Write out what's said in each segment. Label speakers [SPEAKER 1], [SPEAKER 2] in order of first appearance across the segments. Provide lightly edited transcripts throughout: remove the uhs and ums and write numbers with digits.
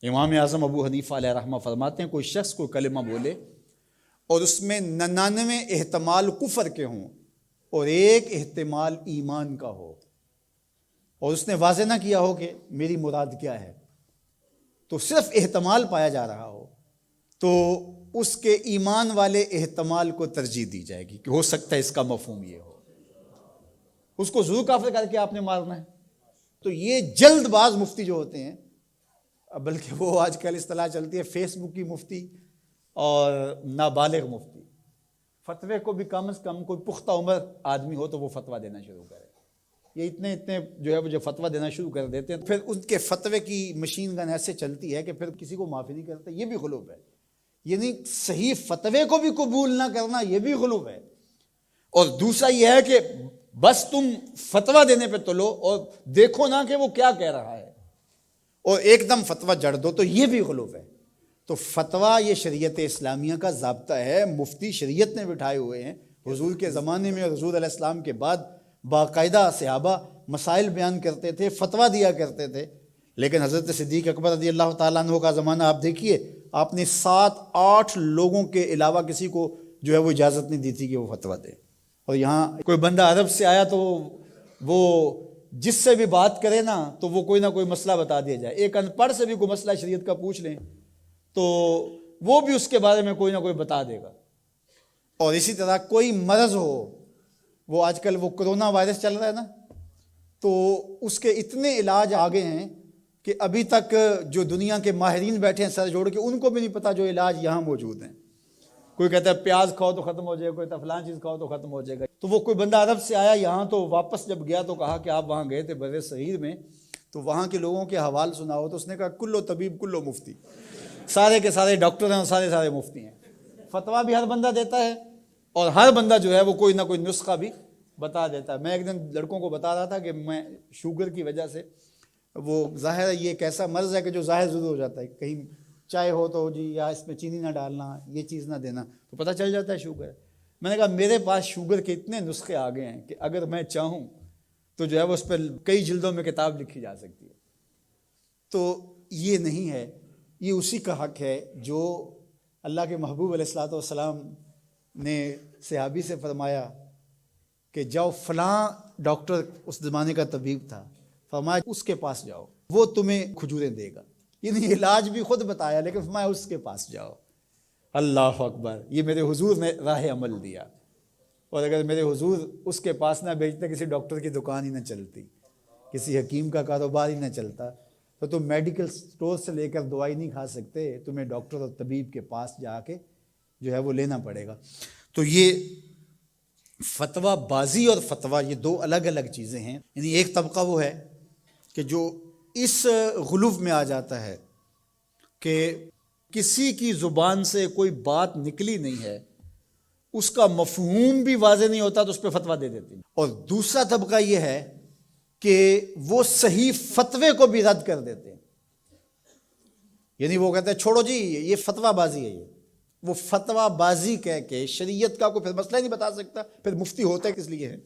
[SPEAKER 1] امام اعظم ابو حنیفہ علیہ رحمہ فرماتے ہیں کوئی شخص کوئی کلمہ بولے اور اس میں 99 احتمال کفر کے ہوں اور ایک احتمال ایمان کا ہو، اور اس نے واضح نہ کیا ہو کہ میری مراد کیا ہے، تو صرف احتمال پایا جا رہا ہو، تو اس کے ایمان والے احتمال کو ترجیح دی جائے گی کہ ہو سکتا ہے اس کا مفہوم یہ ہو، اس کو ضرور کافر کر کے آپ نے مارنا ہے۔ تو یہ جلد باز مفتی جو ہوتے ہیں، بلکہ وہ آج کل اصطلاح چلتی ہے فیس بک کی مفتی اور نابالغ مفتی، فتوے کو بھی کم از کم کوئی پختہ عمر آدمی ہو تو وہ فتویٰ دینا شروع کرے۔ یہ اتنے جو ہے وہ جو فتویٰ دینا شروع کر دیتے ہیں، پھر ان کے فتوے کی مشین گن ایسے چلتی ہے کہ پھر کسی کو معافی نہیں کرتے۔ یہ بھی غلو ہے، یعنی صحیح فتوے کو بھی قبول نہ کرنا یہ بھی غلو ہے۔ اور دوسرا یہ ہے کہ بس تم فتویٰ دینے پہ تلو اور دیکھو نہ کہ وہ کیا کہہ رہا ہے اور ایک دم فتویٰ جڑ دو، تو یہ بھی غلو ہے۔ تو فتویٰ یہ شریعت اسلامیہ کا ضابطہ ہے، مفتی شریعت نے بٹھائے ہوئے ہیں۔ حضور کے زمانے میں اور حضور علیہ السلام کے بعد باقاعدہ صحابہ مسائل بیان کرتے تھے، فتویٰ دیا کرتے تھے، لیکن حضرت صدیق اکبر رضی اللہ تعالیٰ عنہ کا زمانہ آپ دیکھیے، آپ نے 7-8 لوگوں کے علاوہ کسی کو جو ہے وہ اجازت نہیں دی تھی کہ وہ فتویٰ دے۔ اور یہاں کوئی بندہ عرب سے آیا تو وہ جس سے بھی بات کرے نا تو وہ کوئی نہ کوئی مسئلہ بتا دیا جائے۔ ایک ان پڑھ سے بھی کوئی مسئلہ شریعت کا پوچھ لیں تو وہ بھی اس کے بارے میں کوئی نہ کوئی بتا دے گا۔ اور اسی طرح کوئی مرض ہو، وہ آج کل وہ کرونا وائرس چل رہا ہے نا، تو اس کے اتنے علاج آگے ہیں کہ ابھی تک جو دنیا کے ماہرین بیٹھے ہیں سر جوڑ کے، ان کو بھی نہیں پتا جو علاج یہاں موجود ہیں۔ کوئی کہتا ہے پیاز کھاؤ تو ختم ہو جائے گا، کوئی کہتا ہے فلاں چیز کھاؤ تو ختم ہو جائے گا۔ تو وہ کوئی بندہ عرب سے آیا یہاں، تو واپس جب گیا تو کہا کہ آپ وہاں گئے تھے بر صغیر میں، تو وہاں کے لوگوں کے حوال سناؤ، تو اس نے کہا کلو طبیب کلو مفتی، سارے کے سارے ڈاکٹر ہیں اور سارے مفتی ہیں۔ فتویٰ بھی ہر بندہ دیتا ہے اور ہر بندہ جو ہے وہ کوئی نہ کوئی نسخہ بھی بتا دیتا ہے۔ میں ایک دن لڑکوں کو بتا رہا تھا کہ میں شوگر کی وجہ سے، وہ ظاہر ہے یہ ایک ایسا مرض ہے کہ جو ظاہر ضرور ہو جاتا ہے، کہیں چائے ہو تو جی یا اس میں چینی نہ ڈالنا، یہ چیز نہ دینا، تو پتہ چل جاتا ہے شوگر ہے۔ میں نے کہا میرے پاس شوگر کے اتنے نسخے آ گئے ہیں کہ اگر میں چاہوں تو جو ہے وہ اس پر کئی جلدوں میں کتاب لکھی جا سکتی ہے۔ تو یہ نہیں ہے، یہ اسی کا حق ہے جو اللہ کے محبوب علیہ الصلوۃ والسلام نے صحابی سے فرمایا کہ جاؤ فلاں ڈاکٹر، اس زمانے کا طبیب تھا، فرمایا اس کے پاس جاؤ، وہ تمہیں کھجوریں دے گا۔ یعنی علاج بھی خود بتایا لیکن فرمایا اس کے پاس جاؤ۔ اللہ اکبر، یہ میرے حضور نے راہ عمل دیا، اور اگر میرے حضور اس کے پاس نہ بھیجتے، کسی ڈاکٹر کی دکان ہی نہ چلتی، کسی حکیم کا کاروبار ہی نہ چلتا، تو تم میڈیکل سٹور سے لے کر دوائی نہیں کھا سکتے، تمہیں ڈاکٹر اور طبیب کے پاس جا کے جو ہے وہ لینا پڑے گا۔ تو یہ فتویٰ بازی اور فتویٰ یہ دو الگ الگ چیزیں ہیں۔ یعنی ایک طبقہ وہ ہے کہ جو اس غلو میں آ جاتا ہے کہ کسی کی زبان سے کوئی بات نکلی نہیں ہے، اس کا مفہوم بھی واضح نہیں ہوتا تو اس پہ فتویٰ دے دیتے ہیں۔ اور دوسرا طبقہ یہ ہے کہ وہ صحیح فتوے کو بھی رد کر دیتے ہیں، یعنی وہ کہتے ہیں چھوڑو جی یہ فتویٰ بازی ہے، یہ وہ فتویٰ بازی کہہ کے شریعت کا کوئی پھر مسئلہ ہی نہیں بتا سکتا، پھر مفتی ہوتا ہے کس لیے ہے؟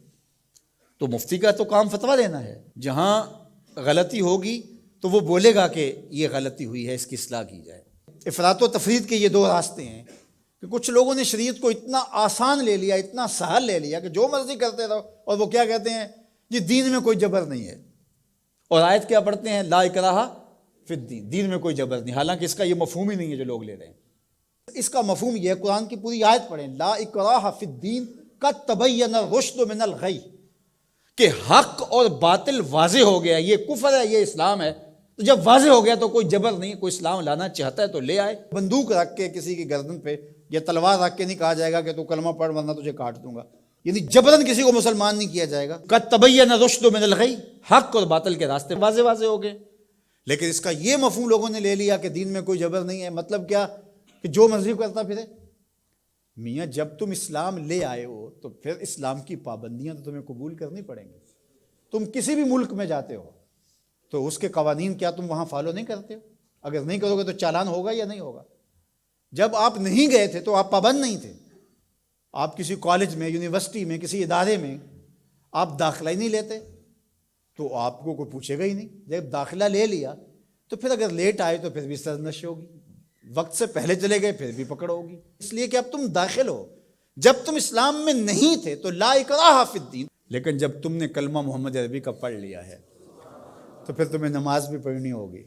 [SPEAKER 1] تو مفتی کا تو کام فتویٰ دینا ہے، جہاں غلطی ہوگی تو وہ بولے گا کہ یہ غلطی ہوئی ہے، اس کی اصلاح کی جائے۔ افراط و تفرید کے یہ دو راستے ہیں کہ کچھ لوگوں نے شریعت کو اتنا آسان لے لیا، اتنا سہل لے لیا کہ جو مرضی کرتے رہو، اور وہ کیا کہتے ہیں جی دین میں کوئی جبر نہیں ہے، اور آیت کیا پڑھتے ہیں لا اکراہ فی الدین، دین میں کوئی جبر نہیں، حالانکہ اس کا یہ مفہوم ہی نہیں ہے جو لوگ لے رہے ہیں۔ اس کا مفہوم یہ ہے، قرآن کی پوری آیت پڑھیں، لا اکراہ فی الدین قد تبین الرشد من الغی، کہ حق اور باطل واضح ہو گیا، یہ کفر ہے یہ اسلام ہے، تو جب واضح ہو گیا تو کوئی جبر نہیں، کوئی اسلام لانا چاہتا ہے تو لے آئے۔ بندوق رکھ کے کسی کی گردن پہ یا تلوار رکھ کے نہیں کہا جائے گا کہ تو کلمہ پڑھ ورنہ تجھے کاٹ دوں گا، یعنی جبرن کسی کو مسلمان نہیں کیا جائے گا۔ قد تبین الرشد من الغی، حق اور باطل کے راستے واضح ہو گئے۔ لیکن اس کا یہ مفہوم لوگوں نے لے لیا کہ دین میں کوئی جبر نہیں ہے، مطلب کیا کہ جو مرضی کرتا پھرے۔ میاں جب تم اسلام لے آئے ہو تو پھر اسلام کی پابندیاں تو تمہیں قبول کرنی پڑیں گی۔ تم کسی بھی ملک میں جاتے ہو تو اس کے قوانین کیا تم وہاں فالو نہیں کرتے ہو؟ اگر نہیں کرو گے تو چالان ہوگا یا نہیں ہوگا؟ جب آپ نہیں گئے تھے تو آپ پابند نہیں تھے، آپ کسی کالج میں، یونیورسٹی میں، کسی ادارے میں آپ داخلہ ہی نہیں لیتے تو آپ کو کوئی پوچھے گا ہی نہیں۔ جب داخلہ لے لیا تو پھر اگر لیٹ آئے تو پھر بھی سرزنش ہوگی، وقت سے پہلے چلے گئے پھر بھی پکڑ ہوگی، اس لیے کہ اب تم داخل ہو۔ جب تم اسلام میں نہیں تھے تو لا اکراہ فی الدین، لیکن جب تم نے کلمہ محمد عربی کا پڑھ لیا ہے تو پھر تمہیں نماز بھی پڑھنی ہوگی۔